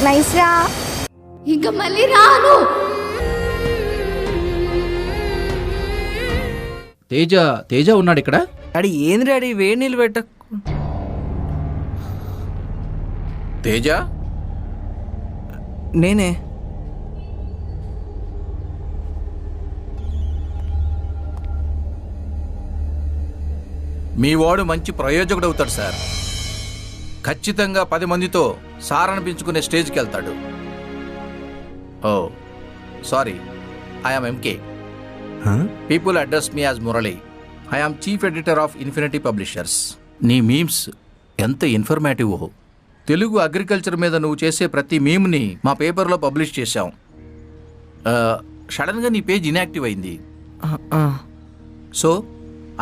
Nice రా. ఇంకా మళ్ళీ రాను. తేజ తేజ ఉన్నాడు ఇక్కడ. డాడీ ఏంది డాడీ వేడి నీళ్ళు పెట్ట. తేజ నేనే. మీ వాడు మంచి ప్రయోజకుడు అవుతాడు సార్. ఖచ్చితంగా 10 మందితో సార్ అనిపించుకునే స్టేజ్కి వెళ్తాడు. Oh sorry, I'm MK. People address me as Murali. I'm chief editor of Infinity Publishers. నీ మీమ్స్ ఎంత ఇన్ఫర్మేటివ్. తెలుగు అగ్రికల్చర్ మీద నువ్వు చేసే ప్రతి మీమ్ని మా పేపర్లో పబ్లిష్ చేశాం. సడన్గా నీ పేజ్ ఇన్యాక్టివ్ అయింది. So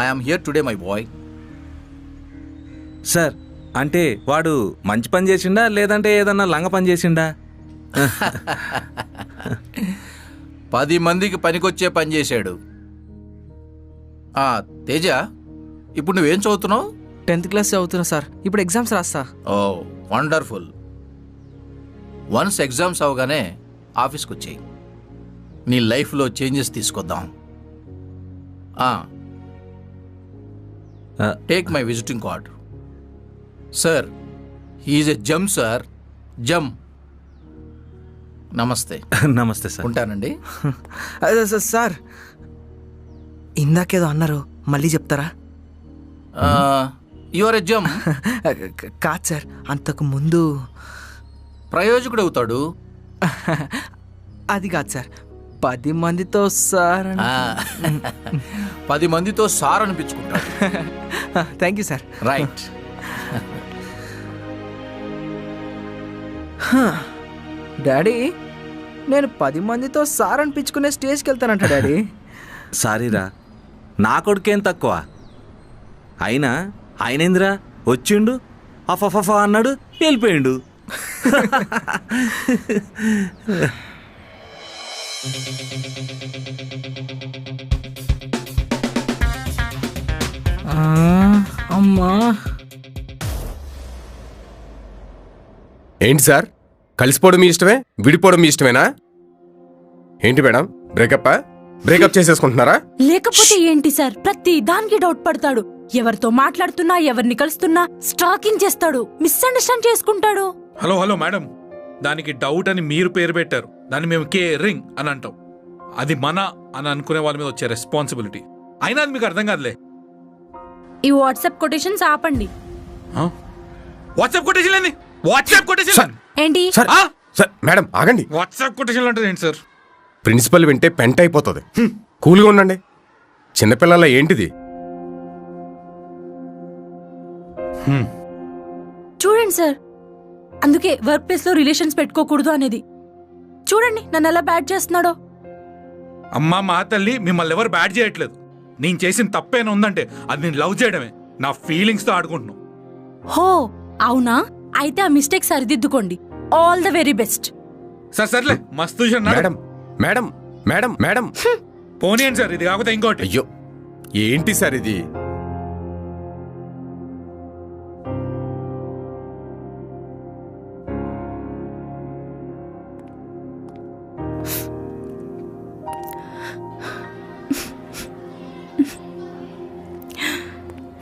I'm here today my boy. Sir అంటే వాడు మంచి పని చేసిండా లేదంటే ఏదన్నా లంగ పని చేసిండా? 10 మందికి పనికొచ్చే పని చేశాడు. తేజ, ఇప్పుడు నువ్వేం చదువుతున్నావు? 10th క్లాస్ చదువుతున్నా సార్. ఇప్పుడు ఎగ్జామ్స్ రాస్తా. ఓ వండర్ఫుల్. వన్స్ ఎగ్జామ్స్ అవగానే ఆఫీస్కి వచ్చేయి. నీ లైఫ్లో చేంజెస్ తీసుకొద్దాం. Take my visiting card. Sir, he's a gem sir, జమ్. నమస్తే. నమస్తే సార్. ఉంటానండి. సార్ ఇందాకేదో అన్నారు, మళ్ళీ చెప్తారా? యువర్ ఎ జమ్. కాదు సార్, అంతకు ముందు ప్రయోజకుడు అవుతాడు. అది కాదు సార్, 10 మందితో సార్. 10 మందితో సార్ అనిపించుకుంటాడు. Thank you sir. Right. Daddy, నేను 10 మందితో సార్ అనిపించుకునే స్టేజ్కి వెళ్తానంట డాడీ. సారీరా, నా కొడుకేం తక్కువ. అయినా ఆయనేందిరా వచ్చిండు, అఫఫఫ అన్నాడు, వెళ్ళిపోయిండు. అమ్మా, ఏంటి సార్, కలిసిపోవడం మీ ఇష్టమే, విడిపోవడం మీ ఇష్టమేనా? ఏంటి మేడం, బ్రేకప్ చేసేసుకుంటున్నారా? లేకపోతే ఏంటి సార్, ప్రతి దానికి డౌట్ పడతాడు. ఎవరితో మాట్లాడుతున్నా, ఎవరిని కలుస్తున్నా స్టాకింగ్ చేస్తాడు, మిస్అండర్స్టాండ్ చేసుకుంటాడు. హలో హలో మేడం, దానికి డౌట్ అని మీరు పేరు పెట్టారు, దాన్ని మేము కేరింగ్ అని అంటాం. అది మన అని అనుకునే వాళ్ళ మీద వచ్చే రెస్పాన్సిబిలిటీ. అయినా అది మీకు అర్థం కాదులే. ఈ వాట్సాప్ కొటేషన్స్ ఆపండి. వాట్సాప్ కొటేషన్ ఏంది? వాట్సాప్ కొటేషన్ ఏంటి? సార్ మేడం ఆగండి. వాట్సాప్ కొటేషన్ అంటే ఏంటి సార్? ప్రిన్సిపల్ వింటే పెంట అయిపోతుంది. కూల్గా ఉండండి. చిన్నపిల్లల ఏంటిది? చూడండి సార్, అందుకే వర్క్ ప్లేస్ లో రిలేషన్స్ పెట్టుకోకూడదు అనేది. చూడండి నన్ను ఎలా బ్యాడ్ చేస్తున్నాడో. అమ్మా మా తల్లి, మిమ్మల్ని ఎవరు బ్యాడ్ చేయట్లేదు. నేను చేసిన తప్పేనా ఉందంటే అది నేను లవ్ చేయడమే. నా ఫీలింగ్స్ తో ఆడుకుంటున్నాను. హో అవునా? అయితే ఆ మిస్టేక్ సరిదిద్దుకోండి. All the very best. Sir సర్లే, మస్తు మేడం మేడం మేడం మేడం పోనీయండి సార్, ఇది కాకపోతే ఇంకోటి. అయ్యో ఏంటి సార్ ఇది?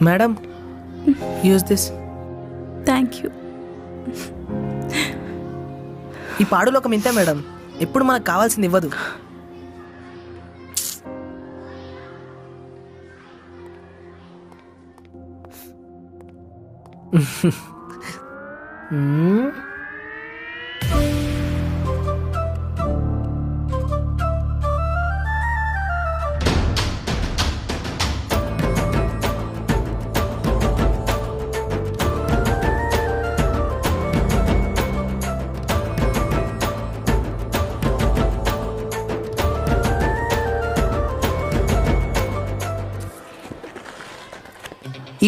Madam, use this. Thank you. ఈ పాడులోకం ఇంతే మేడం, ఎప్పుడు మనకు కావాల్సింది ఇవ్వదు.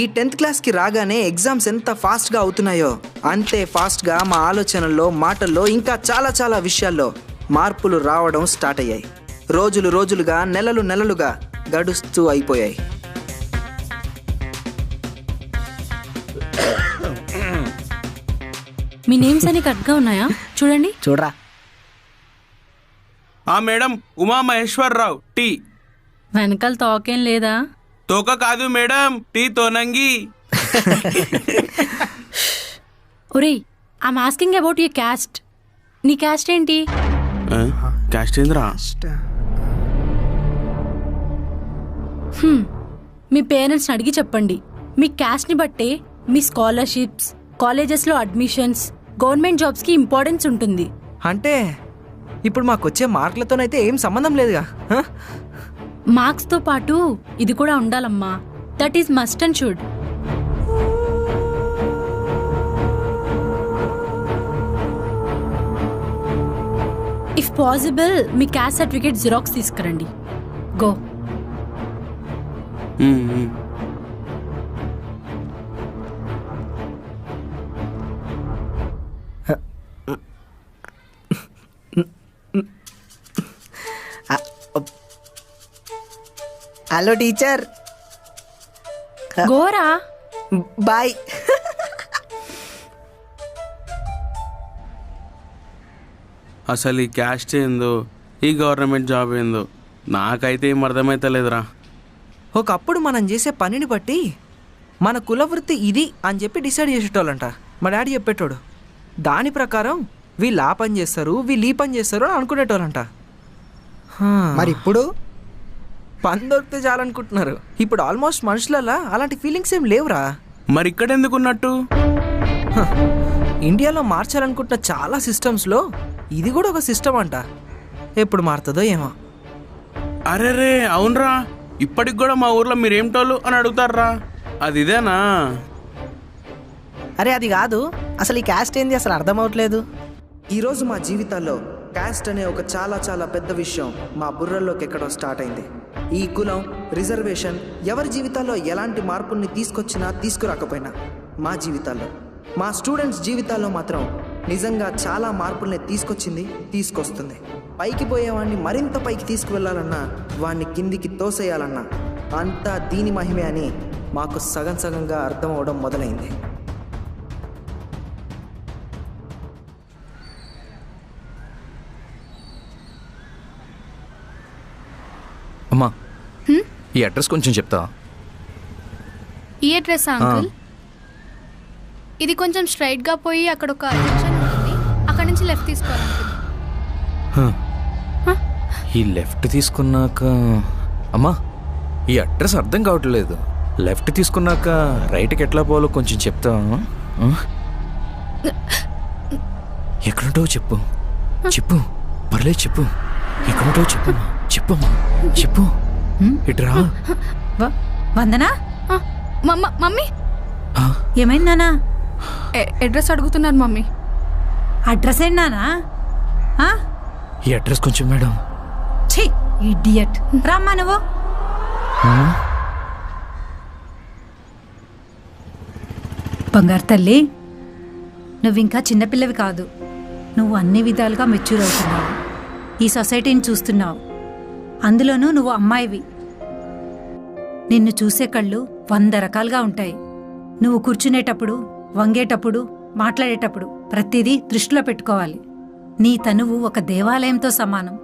ఈ 10th క్లాస్కి రాగానే ఎగ్జామ్స్ ఎంత ఫాస్ట్గా అవుతున్నాయో అంతే ఫాస్ట్గా మా ఆలోచనల్లో, మాటల్లో, ఇంకా చాలా చాలా విషయాల్లో మార్పులు రావడం స్టార్ట్ అయ్యాయి. రోజులుగా, నెలలుగా గడుస్తూ అయిపోయాయి. మీ నేమ్స్ అన్ని కరెక్ట్గా ఉన్నాయా చూడండి. చూడరా. Madam Uma Maheshwararao T. వెనకాల తోకేం లేదా? తోక కాదు మేడం, టీ తోనంగి. ఒరేయ్, I'm asking about your caste. నీ క్యాస్ట్ ఏంటి? క్యాస్ట్ ఏంద్రా? మీ పేరెంట్స్ని అడిగి చెప్పండి. మీ క్యాస్ట్ని బట్టే మీ స్కాలర్షిప్స్, కాలేజెస్లో అడ్మిషన్స్, గవర్నమెంట్ జాబ్స్కి ఇంపార్టెన్స్ ఉంటుంది. అంటే ఇప్పుడు మాకు వచ్చే మార్కులతోనైతే ఏం సంబంధం లేదుగా. హ? మార్క్స్తో పాటు ఇది కూడా ఉండాలమ్మా. That is must and should. If possible మీ క్యాస్ట్ సర్టిఫికేట్ జిరాక్స్ తీసుకురండి. గో. Hello teacher. గోరా. బాయ్. అసలు ఈ క్యాస్ట్ ఏందో, ఈ గవర్నమెంట్ జాబ్ ఏందో నాకైతే ఏం అర్థమైతలేదురా. ఒకప్పుడు మనం చేసే పనిని బట్టి మన కులవృత్తి ఇది అని చెప్పి డిసైడ్ చేసేటోళ్ళంట. మా డాడీ చెప్పేటోడు. దాని ప్రకారం వీళ్ళు ఆ పని చేస్తారు, వీళ్ళు ఈ పని చేస్తారు అని అనుకునేటోళ్ళంట. మరి ఇప్పుడు పని దొరికితే చాలనుకుంటున్నారు. ఇప్పుడు ఆల్మోస్ట్ మనుషులలా అలాంటి ఫీలింగ్స్ ఏం లేవురా. మరి ఇక్కడ ఎందుకున్నట్టు? ఇండియాలో మార్చాలనుకుంటున్న చాలా సిస్టమ్స్లో ఇది కూడా ఒక సిస్టమ్ అంట. ఎప్పుడు మారుతుందో ఏమో. అరే రే అవునరా, ఇప్పటికి కూడా మా ఊర్లో మీరేమిటోళ్ళు అని అడుగుతారా. అది ఇదేనా? అరే అది కాదు, అసలు ఈ క్యాస్ట్ ఏంది అసలు అర్థం అవట్లేదు. ఈరోజు మా జీవితాల్లో క్యాస్ట్ అనే ఒక చాలా చాలా పెద్ద విషయం మా బుర్రల్లోకి ఎక్కడో స్టార్ట్ అయింది. ఈ కులం, రిజర్వేషన్ ఎవరి జీవితాల్లో ఎలాంటి మార్పుల్ని తీసుకొచ్చినా తీసుకురాకపోయినా మా జీవితాల్లో, మా స్టూడెంట్స్ జీవితాల్లో మాత్రం నిజంగా చాలా మార్పుల్ని తీసుకొచ్చింది, తీసుకొస్తుంది. పైకి పోయేవాడిని మరింత పైకి తీసుకువెళ్ళాలన్నా, వాడిని కిందికి తోసేయాలన్నా అంతా దీని మహిమే అని మాకు సగం సగంగా అర్థం అవడం మొదలైంది. అమ్మా, ఈ అడ్రస్ కొంచెం చెప్తా. ఈ అడ్రస్ అంకుల్, ఇది కొంచెం స్ట్రైట్ గా పోయి అక్కడ ఒక జంక్షన్ ఉంటుంది, అక్కడ నుంచి లెఫ్ట్ తీసుకోవాలి అంకుల్. ఈ లెఫ్ట్ తీసుకున్నాక అమ్మా, ఈ అడ్రస్ అర్థం కావట్లేదు. లెఫ్ట్ తీసుకున్నాక రైట్కి ఎట్లా పోవాలో కొంచెం చెప్తా. ఎక్కడుంటావో చెప్పు. చెప్పు, పర్లేదు చెప్పు. ఎక్కడుంటావో చెప్పు. చెప్పమ్మా, చెప్పు. ఇట్రా. వందనా, మమ్మీ ఏమైంది నానా? అడ్రస్ అడుగుతున్నారు మమ్మీ. అడ్రస్ ఏంటి నానా? ఈ అడ్రస్ కొంచెం మేడం. ఛీ, ఇడియట్. రామ్మా నువ్వు. బంగారు తల్లి, నువ్వింకా చిన్నపిల్లవి కాదు. నువ్వు అన్ని విధాలుగా మెచ్యూర్ అవుతున్నావు. ఈ సొసైటీని చూస్తున్నావు. అందులోనూ నువ్వు అమ్మాయివి. నిన్ను చూసే కళ్ళు 100 రకాలుగా ఉంటాయి. నువ్వు కూర్చునేటప్పుడు, వంగేటప్పుడు, మాట్లాడేటప్పుడు ప్రతిదీ దృష్టిలో పెట్టుకోవాలి. నీ తనువు ఒక దేవాలయంతో సమానం.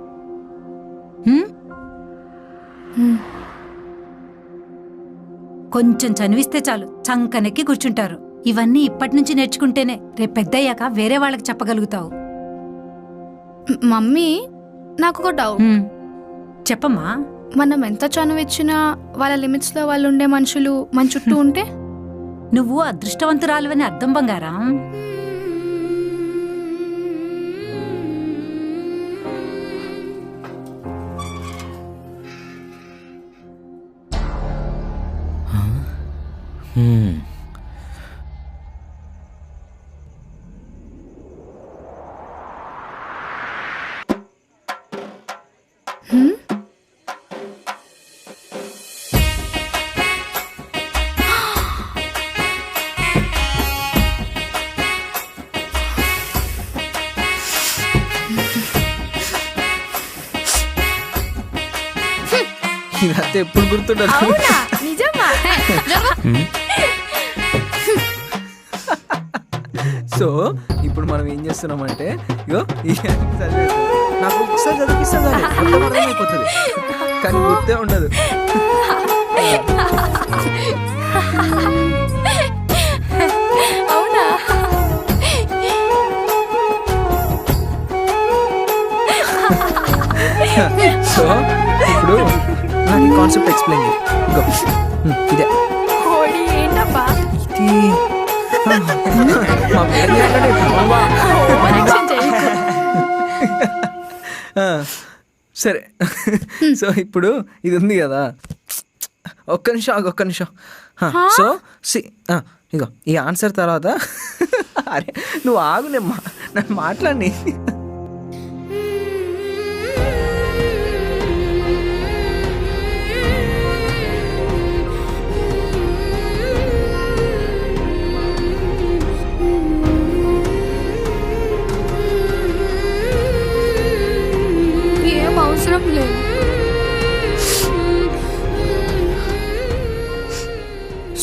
కొంచెం చనివిస్తే చాలు చంకనెక్కి కూర్చుంటారు. ఇవన్నీ ఇప్పటి నుంచి నేర్చుకుంటేనే రేపు పెద్దయ్యాక వేరే వాళ్ళకి చెప్పగలుగుతావు. మమ్మీ, నాకు ఒక డౌట్. చెప్పమ్మా. మనం ఎంత చనువిచ్చినా వాళ్ళ లిమిట్స్ లో వాళ్ళు ఉండే మనుషులు మన చుట్టూ ఉంటే? నువ్వు అదృష్టవంతురాలువని అర్థం బంగారం. ఇదంతా ఎప్పుడు గుర్తుండదు. అవునా? నిజమా? సో ఇప్పుడు మనం ఏం చేస్తున్నామంటే ఇగో ఈ చదివేస్తాం. నాకు ఒకసారి చదివిస్తాను మొత్తం అర్థమైపోతుంది కానీ గుర్తే ఉండదు. అవునా? సో ఇప్పుడు నాకు ఈ కాన్సెప్ట్ ఎక్స్ప్లెయిన్ చేయి. ఇగో, ఇదే కోడి ఏంటబ్బా? ఇది మా పేరు చెప్పండి. ఓవరాక్షన్ చేయకు. సరే సో ఇప్పుడు ఇది ఉంది కదా, ఒక్క నిమిషం ఆగు, ఒక్క నిమిషం. సో ఇగో ఈ ఆన్సర్ తర్వాత అరే నువ్వు ఆగు, నన్ను మాట్లాడి. ఏం అవసరం లేదు.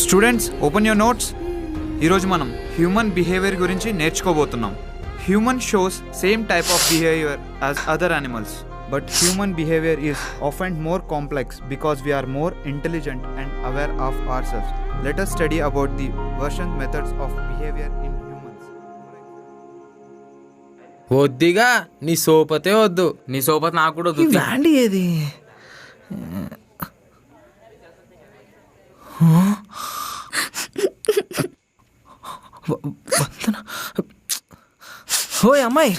Students open your notes. ఈరోజు మనం హ్యూమన్ బిహేవియర్ గురించి నేర్చుకోబోతున్నాం. Human shows same type of behaviour as other animals, but human behaviour is often more complex because we are more intelligent and aware of our selves. Let us study about the version methods of behaviour in humans. వద్దిగా నీ సోపతే వద్దు, నీ సోపతి నాకు కూడా వద్దు. వ్యాండి ఏది? ఓయ్ అమ్మాయి,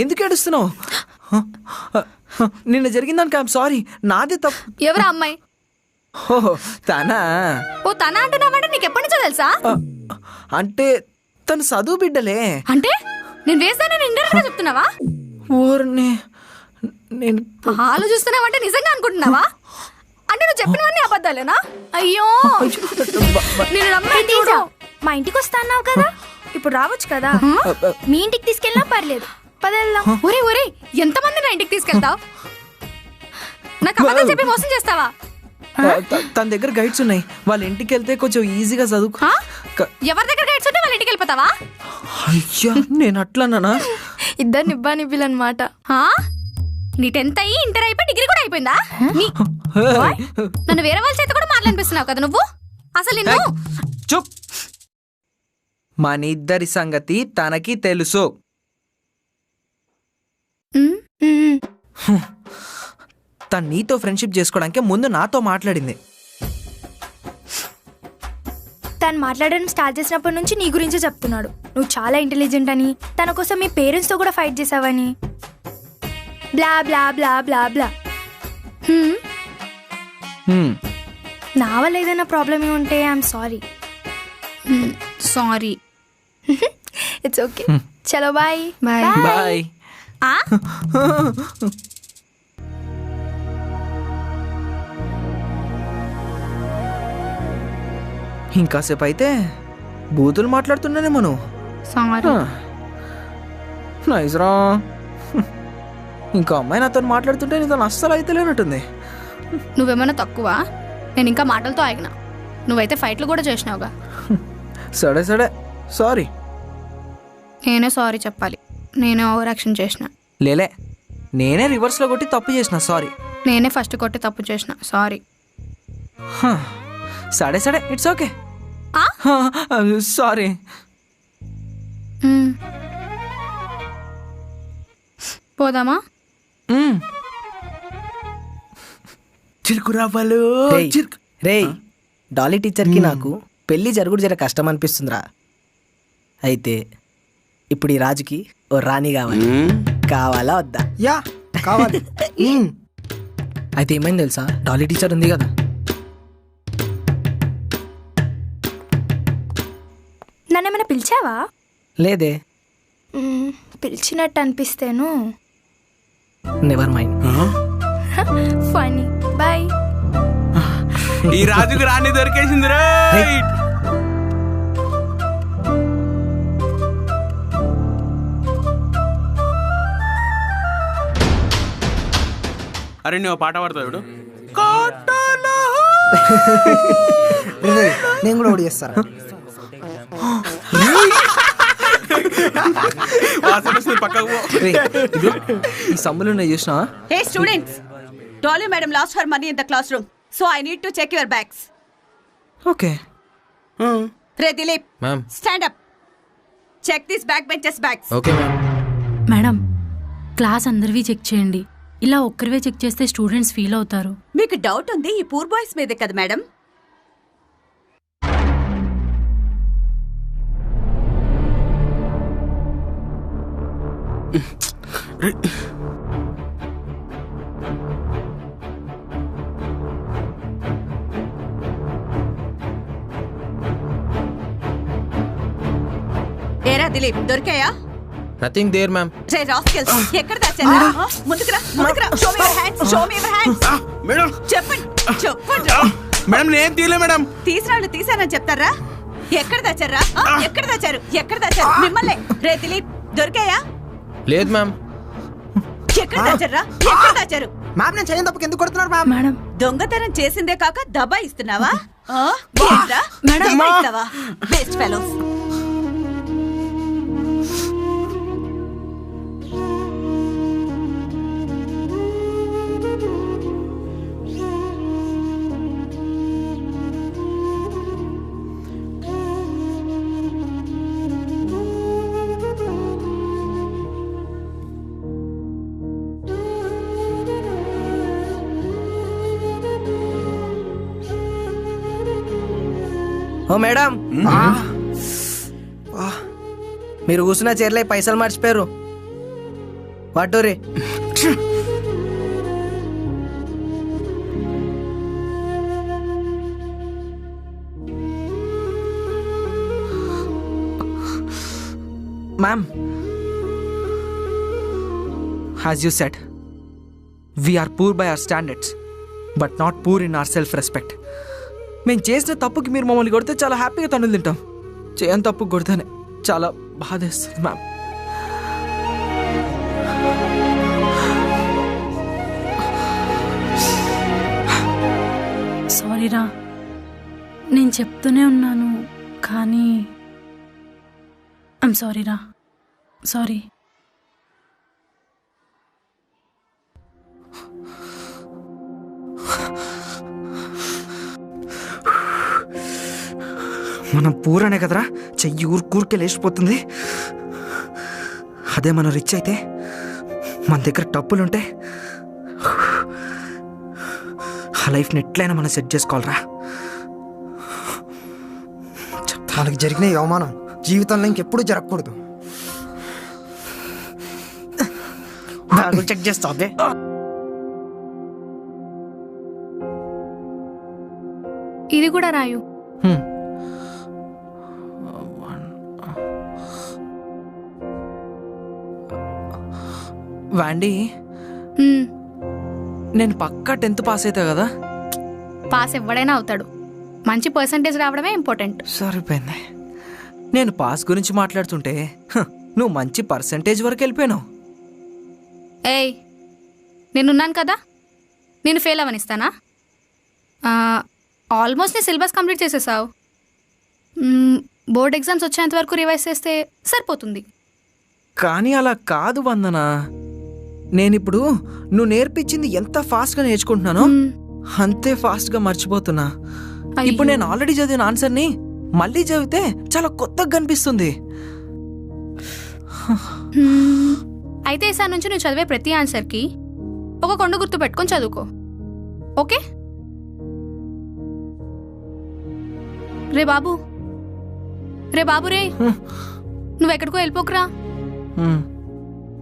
ఎందుకు ఏడుస్తున్నావు? నిన్న జరిగిన దానికి ఐఎమ్ సారీ, నాదే తప్పు. ఎవరా అమ్మాయి? ఓహో తనా? ఓ తన అంటున్నావంటే నీకు ఎప్పటి నుంచో తెలుసా? అంటే తను చదువు బిడ్డలే. అంటే నేను వేసానని ఇండైరెక్ట్ గా చెప్తున్నావా? ఊరిని నేను ఆలోచిస్తున్నావంటే నిజంగా అనుకుంటున్నావా? అంటే నువ్వు చెప్పినవన్నీ అబద్ధాలేనా? అయ్యో నేను నమ్మండి. మా ఇంటికి వస్తా అన్నావు కదా, ఇప్పుడు రావచ్చు కదా. మీ ఇంటికి తీసుకెళ్ళినా పర్లేదు, పదెళ్దాం. ఒరే ఒరే, ఎంతమంది నా ఇంటికి తీసుకెళ్తావు? నాకు అబద్ధం చెప్పి మోసం చేస్తావా? తన దగ్గర గైడ్స్ ఉన్నాయి, వాళ్ళ ఇంటికి వెళ్తే కొంచెం ఈజీగా చదువుకో. ఎవరి దగ్గర గైడ్స్ ఉంటే వాళ్ళ ఇంటికి వెళ్ళిపోతావా? అయ్యా నేను అట్లానా? ఇద్దరు నిబ్బా నిబ్బిలు అనమాట. నీ 10th అయ్యి ఇంటర్ అయిపోయి డిగ్రీ కూడా అయిపోయిందా? నన్ను వేరే వాళ్ళ చేత కూడా మాట్లాడిపిస్తున్నావు కదా నువ్వు. అసలు నిన్ను చూప్. మన ఇద్దరి సంగతి తనకి తెలుసు. తను నీతో ఫ్రెండ్షిప్ చేసుకోవడానికి ముందు నాతో మాట్లాడింది. తను మాట్లాడడం స్టార్ట్ చేసినప్పటి నుంచి నీ గురించే చెప్తున్నాడు. నువ్వు చాలా ఇంటెలిజెంట్ అని, తన కోసం మీ పేరెంట్స్తో కూడా ఫైట్ చేసావని, బ్లా బ్లా బ్లా బ్లా బ్లా. నా వల్ల ఏదైనా ప్రాబ్లమ్ ఉంటే I'm sorry. Sorry. It's okay. చలో బాయ్. Bye bye. ఇంకాసేపు అయితే బూతులు మాట్లాడుతున్నానేమో నువ్వు. సారీ. నైస్ రా. ఇంకా అమ్మాయి నాతో మాట్లాడుతుంటే నీతో అస్సలు అయితే లేనట్టుంది. నువ్వేమన్నా తక్కువ? నేను ఇంకా మాటలతో ఆగిన, నువ్వైతే ఫైట్లు కూడా చేసినావుగా. సరే సరే సారీ. నేనే సారీ చెప్పాలి, నేనే ఓవర్ యాక్షన్ చేసిన. లేలే, నేనే రివర్స్లో కొట్టి తప్పు చేసిన, సారీ. నేనే ఫస్ట్ కొట్టి తప్పు చేసిన, సారీ. సరే సరే ఇట్స్ ఓకే. సారీ. పోదామా? చిరుకురావాలు రే డాలీ టీచర్కి నాకు పెళ్ళి జరుగుడు జర కష్టం అనిపిస్తుందిరా. అయితే ఇప్పుడు ఈ రాజుకి ఓ రాణి కావాలి. కావాలా వద్దా? యా కావాలి. అయితే ఏమైంది తెలుసా, డాలీ టీచర్ ఉంది కదా, నన్నేమైనా పిలిచావా? లేదే. పిలిచినట్టు అనిపిస్తేను. Never mind. ఫనీ. బాయ్. ఈ రాజుకు రాణి దొరికేసింది రా. అరే నువ్వు పాట పాడతావు ఇప్పుడు. నేను కూడా ఓడి చేస్తారా? రేయ్, ఇదిగో, ఈ సమ్ములు ఉన్నాయి చూసినా? Hey students, Dolly madam lost her money in the classroom, so I need to check your bags. Okay Ray Dilip, ma'am. stand up. Check these backbenchers' bags. Okay ma'am. Madam class అందరివి check చేయండి. ఇలా ఒక్కరివే check చేస్తే students feel అవుతారు. మీకు doubt ఉంది ఈ poor boys మీదే కదా మేడం? ఏరా దిలీప్ దొరికాయా? Nothing there ma'am. రే రాస్కెల్స్ ఎక్కడ దాచారా? ముందుకురా ముందుకురా. Show me your hands, show me your hands. Madam చెప్పండి చెప్పండి. మేడం నేను తీయలే మేడం. తీసిరాళ్ళు తీసానని చెప్తారా? ఎక్కడ దాచారా? ఎక్కడ దాచారు? ఎక్కడ దాచారు? మిమ్మల్ని. రే దిలీప్ దొరికాయా? లేదు మ్యామ్. ఎక్కడ దాచారా? ఎక్కడ దాచారు? మ్యామ్ నేను చేయని తప్పుకి ఎందుకు కొడుతున్నారు మ్యామ్? మేడం దొంగతనం చేసిందే కాక దబా ఇస్తున్నావా? Madam. Best fellows. Oh madam, మీరు కూర్చున్న చీరలే పైసలు మర్చిపోయారు. వాటోరే ma'am, as you said, we are poor by our standards, but not poor in our self-respect. మేము చేసిన తప్పుకి మీరు మమ్మల్ని కొడితే చాలా హ్యాపీగా తన్నులు తింటాం. చేయని తప్పుకు కొడితేనే చాలా బాధేస్తుంది మ్యామ్. సారీరా, నేను చెప్తూనే ఉన్నాను కానీ ఐమ్ సారీరా. సారీ. మనం పూరనే కదరా చెయ్యి ఊరికే లేచిపోతుంది. అదే మనం రిచ్ అయితే మన దగ్గర డబ్బులుంటే ఆ లైఫ్ని ఎట్లయినా మనం సెట్ చేసుకోవాలరా. మనకి జరిగిన ఈ అవమానం జీవితంలో ఇంకెప్పుడు జరగకూడదు. చెక్ చేస్తా. ఇది కూడా రాయు. వాండి, నేను పక్కా 10th పాస్ అవుతా కదా? పాస్ ఎవడైనా అవుతాడు, మంచి పర్సంటేజ్ రావడమే ఇంపార్టెంట్. సరిపోయింది. నేను పాస్ గురించి మాట్లాడుతుంటే నువ్వు మంచి పర్సంటేజ్ వరకు వెళ్ళిపోయినావు. ఏయ్, నేనున్నాను కదా, నేను ఫెయిల్ అవనిస్తానా? ఆల్మోస్ట్ నీ సిలబస్ కంప్లీట్ చేసేసావు. బోర్డ్ ఎగ్జామ్స్ వచ్చేంత వరకు రివైజ్ చేస్తే సరిపోతుంది. కానీ అలా కాదు వందన. నేనిప్పుడు నువ్వు నేర్పించింది ఎంత ఫాస్ట్గా నేర్చుకుంటున్నానో అంతే ఫాస్ట్గా మర్చిపోతున్నా. ఇప్పుడు నేను ఆల్రెడీ చదివిన ఆన్సర్ని మళ్ళీ చదివితే చాలా కొత్తగా కనిపిస్తుంది. అయితే ఈసారి నుంచి నువ్వు చదివే ప్రతి ఆన్సర్కి ఒక కొండ గుర్తు పెట్టుకొని చదువుకో, ఓకే? రే బాబు, రే బాబు రే, నువ్వెక్కడికో వెళ్ళిపోకురా.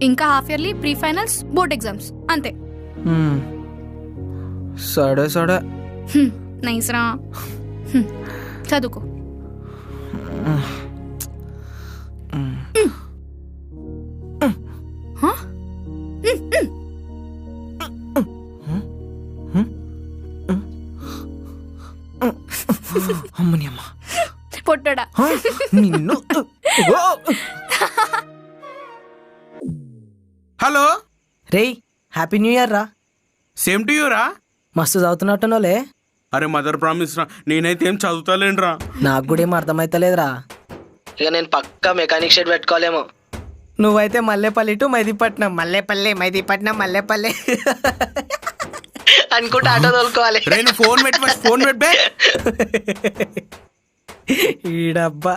ఇంకా half yearly, pre finals, board exams అంతే. సడే సడే, నైస్ రా, చదువుకో. అమ్మని అమ్మ పొట్టడా నిన్ను. హలో రేయ్, హ్యాపీ న్యూ ఇయర్ రా. సేమ్ టు యూ రా. మస్తు చదువుతున్నట్టునోలే. అరే మదర్ ప్రామిస్ రా, నేనైతే ఏం చదువుతాలేనురా. నాకు కూడా ఏం అర్థమైతలేదురా. ఇక నేను పక్కా మెకానిక్ షెడ్ పెట్టుకోలేమో. నువ్వైతే మల్లేపల్లి టు మైదీపట్నం, మల్లేపల్లి మైదీపట్నం మల్లేపల్లి అనుకుంటే ఆటో తోలుకోవాలి. ఫోన్ పెట్టి ఫోన్ పెట్టే ఈడబ్బా.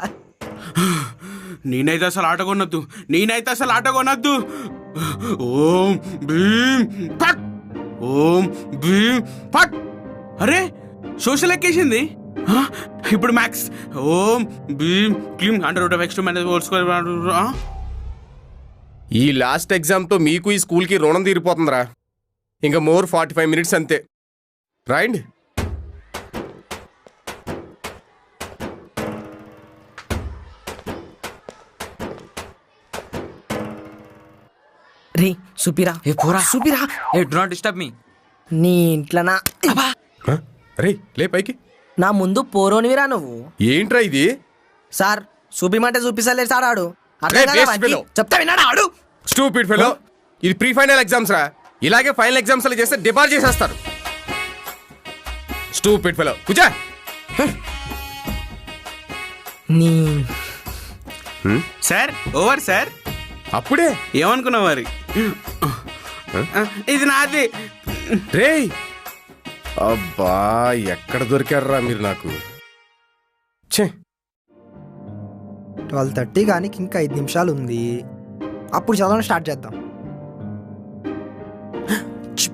నేనైతే అసలు ఆట కొనొద్దు. ఓం భీమ్ పట్, ఓం భీమ్ పట్. అరే సోషల్ ఎక్కేసింది. ఇప్పుడు మ్యాథ్స్. ఓం భీమ్ క్లీమ్ √(x2 - ఈ లాస్ట్ ఎగ్జామ్తో మీకు ఈ స్కూల్కి రుణం తీరిపోతుందిరా. ఇంకా మోర్ 45 minutes అంతే. రైట్. రే సుపిరా, సుపిరా, డు నాట్ డిస్టర్బ్ మీ. నీ ఇంట్లోనా? రే లే పైకి. నా ముందు పోరోనివిరా నువ్వు. ఏంట్రా ఇది? సార్ చూపిమంటే చూపిస్తలేదు సార్. ఆడు చెప్తా విన్నాడు ఆడు. Stupid fellow. ఇది ప్రీ ఫైనల్ ఎగ్జామ్స్ రా. ఇలాగే ఫైనల్ ఎగ్జామ్స్ చేస్తే డిబార్ చేసేస్తారు. Stupid fellow. కూర్చో. నీ సార్ ఓవర్ సార్. అప్పుడే ఏమనుకున్నావు మరి? ఇది నాది. రే అబ్బా ఎక్కడ దొరికారా మీరు నాకు. 12:30 కానీ ఇంకా 5 నిమిషాలు ఉంది. అప్పుడు చదవడం స్టార్ట్ చేద్దాం.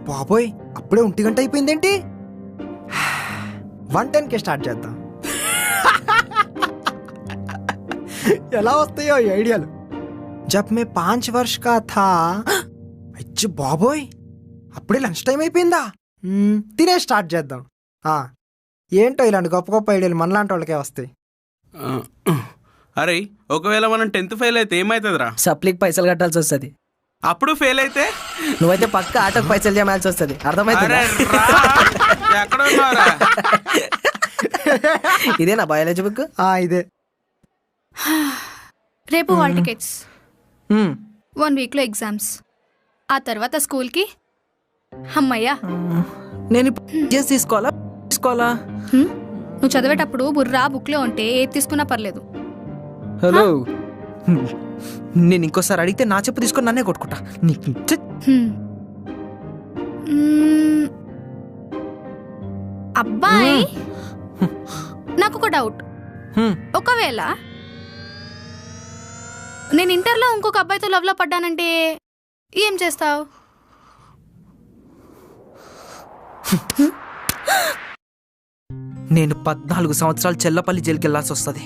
బాబోయ్ అప్పుడే 1 గంట అయిపోయిందేంటి? 1:10కే స్టార్ట్ చేద్దాం. ఎలా వస్తాయో ఈ ఐడియాలు. జబ్ మే 5 वर्ष का था. అచ్చి బాబోయ్ అప్పుడే లంచ్ టైం అయిపోయిందా? తినే స్టార్ట్ చేద్దాం. ఏంటో ఇలాంటి గొప్ప గొప్ప ఐడియాలు మనలాంటి వాళ్ళకే వస్తాయి. అరే ఒకవేళ మనం 10th ఫెయిల్ అయితే ఏమవుతుందిరా? సప్లీకి పైసలు కట్టాల్సి వస్తుంది. అప్పుడు ఫెయిల్ అయితే నువ్వైతే పక్క ఆటోకి పైసలు చేయమాల్సి వస్తుంది. అర్థమైంది? ఇదేనా బయాలజీ బుక్? ఇదే. రేపు హాల్ టికెట్స్, 1 వీక్లో ఎగ్జామ్స్, ఆ తర్వాత స్కూల్కి. అమ్మయ్యా. నేను తీసుకోవాలా? నువ్వు చదివేటప్పుడు బుర్రా బుక్లో ఉంటే ఏది తీసుకున్నా పర్లేదు. హలో, నేను ఇంకోసారి అడిగితే నా చెప్పు తీసుకొని నన్నే కొట్టుకుంటా. అబ్బాయి నాకు ఒక డౌట్. ఒకవేళ నేను ఇంటర్లో ఇంకొక అబ్బాయితో లవ్లో పడ్డానంటే ఏం చేస్తావు? నేను 14 సంవత్సరాలు చెల్లపల్లి జైలుకి వెళ్ళాల్సి వస్తుంది.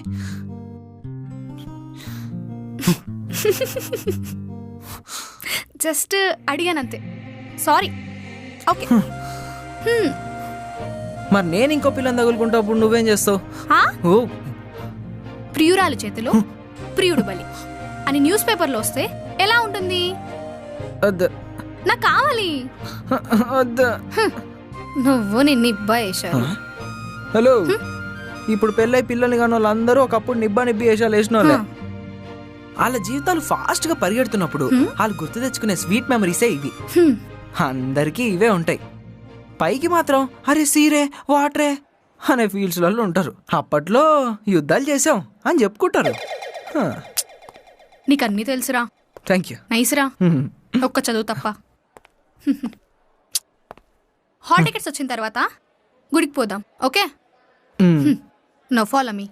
జస్ట్ అడిగానంతే. సారీ. ఓకే. మరి నేను ఇంకో పిల్లని తగులుకుంటా, అప్పుడు నువ్వేం చేస్తావు? ప్రియురాలు చేతిలో ప్రియుడు బలి అని న్యూస్ పేపర్లో వస్తే ఎలా ఉంటుంది? నాకు కావాలి. నువ్వు నిన్ను ఇబ్బా వేశారు. హలో, ఇప్పుడు పెళ్ళై పిల్లల్ని కానీ వాళ్ళందరూ ఒకప్పుడు నిబ్బా నిబ్బి వేషాలు వేసిన వాళ్ళే. వాళ్ళ జీవితాలు ఫాస్ట్ గా పరిగెడుతున్నప్పుడు వాళ్ళు గుర్తు తెచ్చుకునే స్వీట్ మెమరీసే ఇవి. అందరికీ ఇవే ఉంటాయి. పైకి మాత్రం అరే సీరే వాటరే అనే ఫీల్డ్స్లలో ఉంటారు. అప్పట్లో యుద్ధాలు చేసాం అని చెప్పుకుంటారు. నీకు అన్నీ తెలుసురా. Thank you. నైస్రా. ఒక్క చదువు తప్ప. హాల్ టికెట్స్ వచ్చిన తర్వాత గుడికి పోదాం. Okay? No follow me.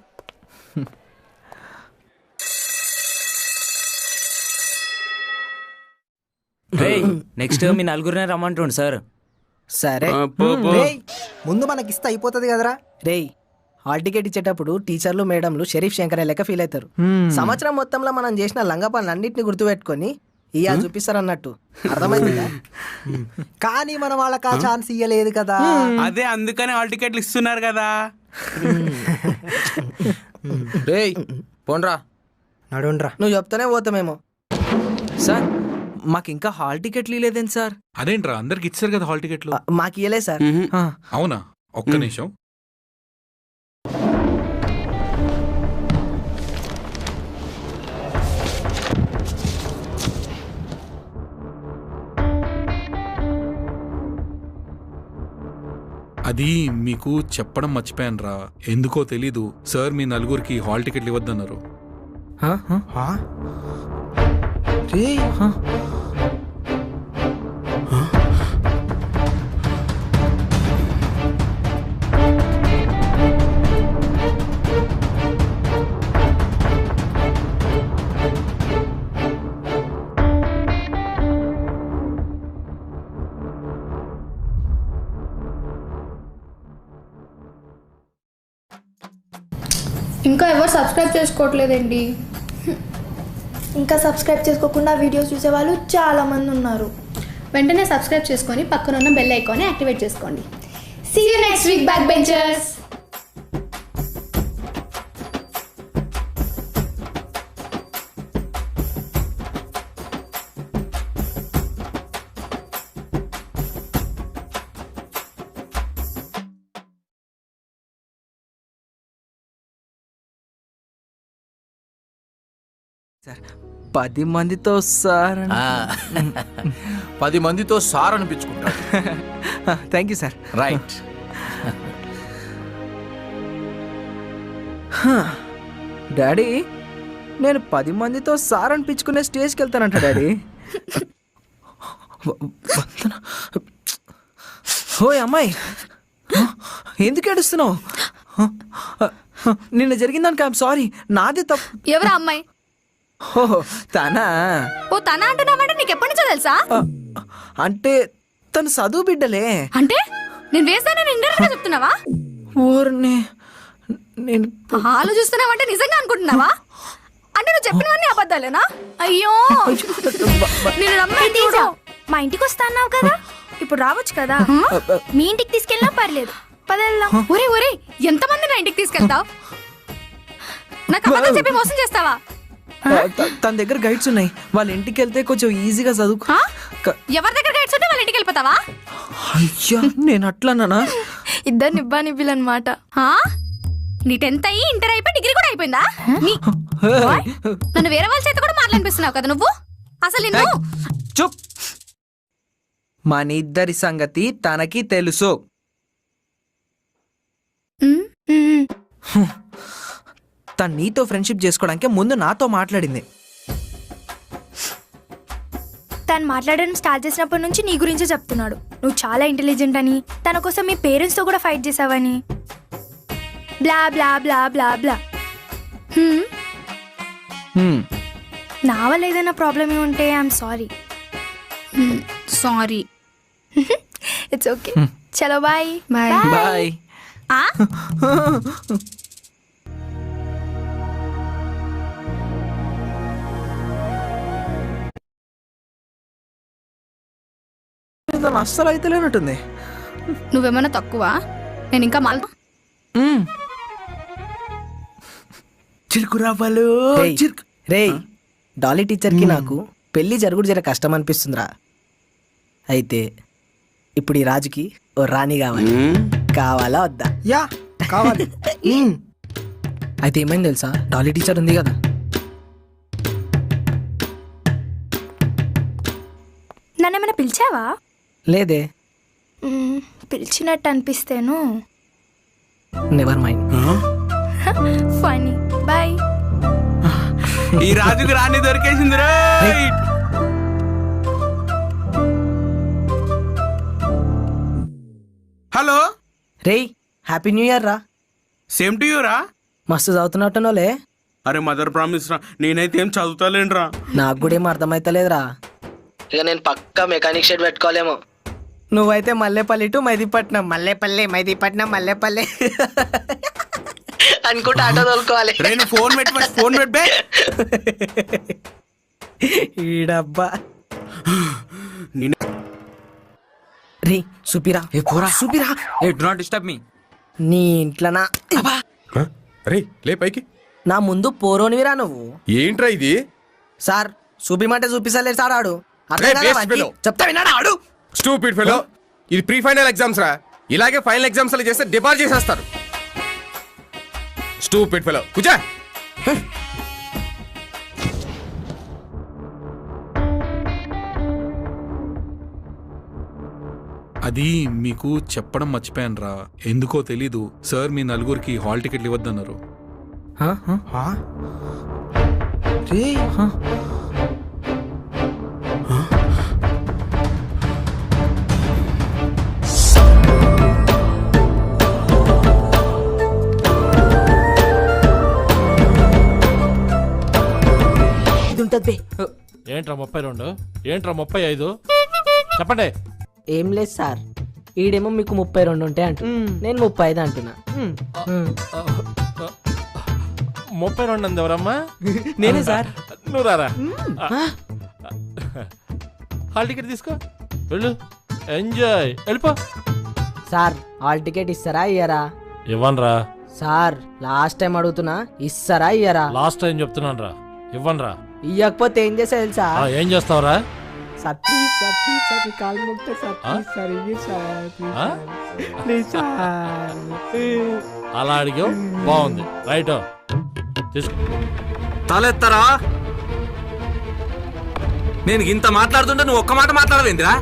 Next మీ నలుగురినే రమ్మంటుండు సార్. సరే ముందు మనకిస్తే అయిపోతుంది కదరా. రేయ్ హాల్ టికెట్ ఇచ్చేటప్పుడు టీచర్లు మేడంలు షరీఫ్ శంకర్ లెక్క ఫీల్ అవుతారు. సంవత్సరం మొత్తంలో మనం చేసిన లంగా పనులు అన్నింటినీ గుర్తుపెట్టుకొని ఇవాళ చూపిస్తారు అన్నట్టు. అర్థమైందా? కానీ మనం వాళ్ళకి ఆ ఛాన్స్ ఇయ్యలేదు కదా. అదే అందుకని హాల్ టికెట్లు ఇస్తున్నారు కదా. పోన్రా నడుండ్రా. నువ్వు చెప్తానే పోతామేమో. సార్ మాకు ఇంకా హాల్ టికెట్లు ఇవ్వలేదేంటి సార్? అదేంట్రా అందరికి ఇచ్చారు కదా హాల్ టికెట్లు. మాకు ఇవ్వలేదు సార్. అవునా? ఒక్క నిమిషం. అది మీకు చెప్పడం మర్చిపోయాను రా. ఎందుకో తెలీదు, సార్ మీ నలుగురికి హాల్ టికెట్లు ఇవ్వద్దన్నారు. రే ఇంకా ఎవరు సబ్స్క్రైబ్ చేసుకోవట్లేదండి. ఇంకా సబ్స్క్రైబ్ చేసుకోకుండా వీడియోస్ చూసేవాళ్ళు చాలా మంది ఉన్నారు. వెంటనే సబ్స్క్రైబ్ చేసుకొని పక్కన ఉన్న బెల్ ఐకాన్ని యాక్టివేట్ చేసుకోండి. See you next week back benchers. Sir 10 మందితో సార్ 10 మందితో సార్ అనిపించుకుంటాడు. Thank you sir. Right. Daddy నేను 10 మందితో సార్ అనిపించుకునే స్టేజ్కి వెళ్తానంట డాడీ. ఓయ్ అమ్మాయి ఎందుకు ఏడుస్తున్నావు? నిన్న జరిగిందానికి ఐఎమ్ సారీ, నాదే తప్పు. ఎవరా అమ్మాయి? ఓహో తనా? ఓ తన అంటున్నావంటే నీకు ఎప్పటి నుంచో తెలుసా? అంటే తను చదువు బిడ్డలే. అంటే నేను వేసానని ఇండైరెక్ట్గా చెప్తున్నావా? ఊరిని నేను ఆలోచిస్తున్నావంటే నిజంగా అనుకుంటున్నావా? అంటే నువ్వు చెప్పినవన్నీ అబద్ధాలేనా? అయ్యో నేను నమ్మేది చూడు. మా ఇంటికి వస్తా అన్నావు కదా, ఇప్పుడు రావచ్చు కదా. మీ ఇంటికి తీసుకెళ్ళినా పర్లేదు, పదెళ్దాం. ఒరే ఒరే ఎంతమంది నా ఇంటికి తీసుకెళ్తావు? నాకు అబద్ధం చెప్పి మోసం చేస్తావా? తన దగ్గర గైడ్స్ ఉన్నాయి, వాళ్ళ ఇంటికి వెళ్తే కొంచెం ఈజీగా చదువుకో. ఎవరి దగ్గర గైడ్స్ ఉంటే వాళ్ళ ఇంటికి వెళ్ళిపోతావా? అయ్యా నేను అట్లానా? ఇద్దరు నిబ్బా నిబ్బిలన్నమాట. నీ 10th అయ్యి ఇంటర్ అయిపోయి డిగ్రీ కూడా అయిపోయిందా? నన్ను వేరే వాళ్ళ చేత కూడా మాట్లాడిపిస్తున్నావు కదా నువ్వు. అసలు నిన్ను చూప్. మన ఇద్దరి సంగతి తనకి తెలుసు. తను నీతో ఫ్రెండ్షిప్ చేసుకోవడానికి ముందు నాతో మాట్లాడింది. తను మాట్లాడడం స్టార్ట్ చేసినప్పటి నుంచి నీ గురించే చెప్తున్నాడు. నువ్వు చాలా ఇంటెలిజెంట్ అని, తన కోసం మీ పేరెంట్స్తో కూడా ఫైట్ చేసావని, బ్లా బ్లా బ్లా బ్లా బ్లా. నా వల్ల ఏదైనా ప్రాబ్లమ్ ఉంటే I'm sorry. Sorry. It's okay. చలో బాయ్. బాయ్. అస్సలు అయితే లేనట్టుంది. నువ్వేమన్నా తక్కువ? నేను ఇంకా మాల్ చిరుకురావాలు. రే డాలీ టీచర్కి నాకు పెళ్ళి జరుగుడు జర కష్టం అనిపిస్తుందిరా. అయితే ఇప్పుడు ఈ రాజుకి ఓ రాణి కావాలి. కావాలా వద్దా? యా కావాలి. అయితే ఏమైంది తెలుసా, డాలీ టీచర్ ఉంది కదా, నన్నేమైనా పిలిచావా? లేదే. పిలిచినట్టు అనిపిస్తేను. Never mind. ఫనీ. బాయ్. ఈ రాజుకు రాణి దొరికేసింది. హలో రే హ్యాపీ న్యూ ఇయర్ రా. సేమ్ టు యూ రా. మస్తు చదువుతున్నట్టునోలే. అరే మదర్ ప్రామిస్ రా, నేనైతే ఏం చదువుతాలేనురా. నాకు కూడా ఏం అర్థమైతలేదురా. ఇక నేను పక్కా మెకానిక్ షెడ్ పెట్టుకోలేమో. నువ్వైతే మల్లేపల్లి టు మైదీపట్నం, మల్లేపల్లి మైదీపట్నం మల్లేపల్లి అనుకుంటా ఆటో తోలుకోవాలి. ఫోన్ ఫోన్ పెట్టే ఈడబ్బా. రే సుపిరా సుపిరా. Do not disturb me. నీ ఇంట్లోనా? రే లే పైకి. నా ముందు పోరోనివిరా నువ్వు. ఏంట్రా ఇది? సార్ చూపిమంటే చూపిస్తలేదు సార్. ఆడు చెప్తా విన్నాడు ఆడు. Stupid fellow. ఇది ప్రీ ఫైనల్ ఎగ్జామ్స్ రా. ఇలాగే ఫైనల్ ఎగ్జామ్స్ అలా చేస్తే డిబార్ చేసేస్తారు. Stupid fellow. కూర్చో. అది మీకు చెప్పడం మర్చిపోయాను రా. ఎందుకో తెలీదు, సార్ మీ నలుగురికి హాల్ టికెట్లు ఇవ్వద్దన్నారు. ఇది ఉంటుంది ఏంట్రా 32 ఏంట్రా 35 చెప్పండి. ఏం లేదు సార్, ఈడేమో మీకు 32 ఉంటాయి అంటు, నేను 35 అంటున్నా. 32 అంది ఎవరమ్మా? నేనే సార్. నువ్వు రారా, హాల్ టికెట్ తీసుకో, వెళ్ళు, ఎంజాయ్, వెళ్ళిపో. సార్ హాల్ టికెట్ ఇస్తారా ఇయ్యరా? ఇవ్వనరా సార్, లాస్ట్ టైం అడుగుతున్నా, ఇస్తారా ఇయ్యరా? లాస్ట్ టైం చెప్తున్నాను రా, ఇవ్వనరా. ఇయ్యకపోతే ఏం చేసా తెలుసా? ఏం చేస్తావురా? అలా అడిగావు, బాగుంది, రైట్ తీసుకో. తలెత్తరా, నేను ఇంత మాట్లాడుతుంటే నువ్వు ఒక్క మాట మాట్లాడవేందిరా?